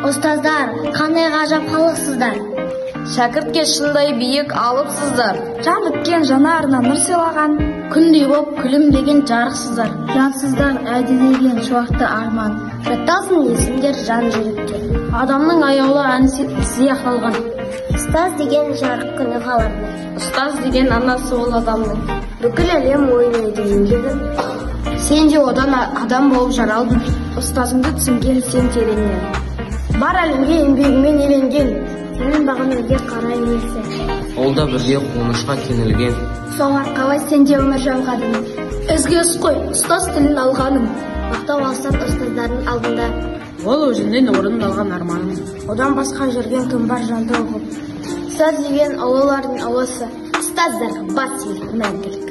Ұстаздар, қандай ғажап халықсыздар. Шәкіртке шындай биік алыпсыздар. Жан біткен жанарына нұр сыйлаған, Күндей боп күлімдеген жарықсыздар. жансыздар әділеген шуақты арман. Жатталсын есімдер жан жүрекке. Адамның аяулы әнісі сияқталған. Ұстаз деген жарық күні қаларды. Ұстаз деген анасы ол адамның. Бүкіл әлем ойнайды еңбегін. Сен де одан адам болып жаралдың. Ұстазыңды түсінген сен тереңнен. Бар әлемге еңбегімен еленген. Сенің бағын өге қарай елсі. Ол да бірге қуанышқа кенілген. Сол арқалай сенде өмір жалғадың. Ізгі іс қой, ұстаз тілін алғаның. Мақтау алсам ұстаздардың алдында. Ол өзінен орындалған арманым. Одан басқа жүрген кім бар жанды оқып. Ұстаз деген ұлылардың ұлысы. Ұстаздар бас иелік мәңгілік.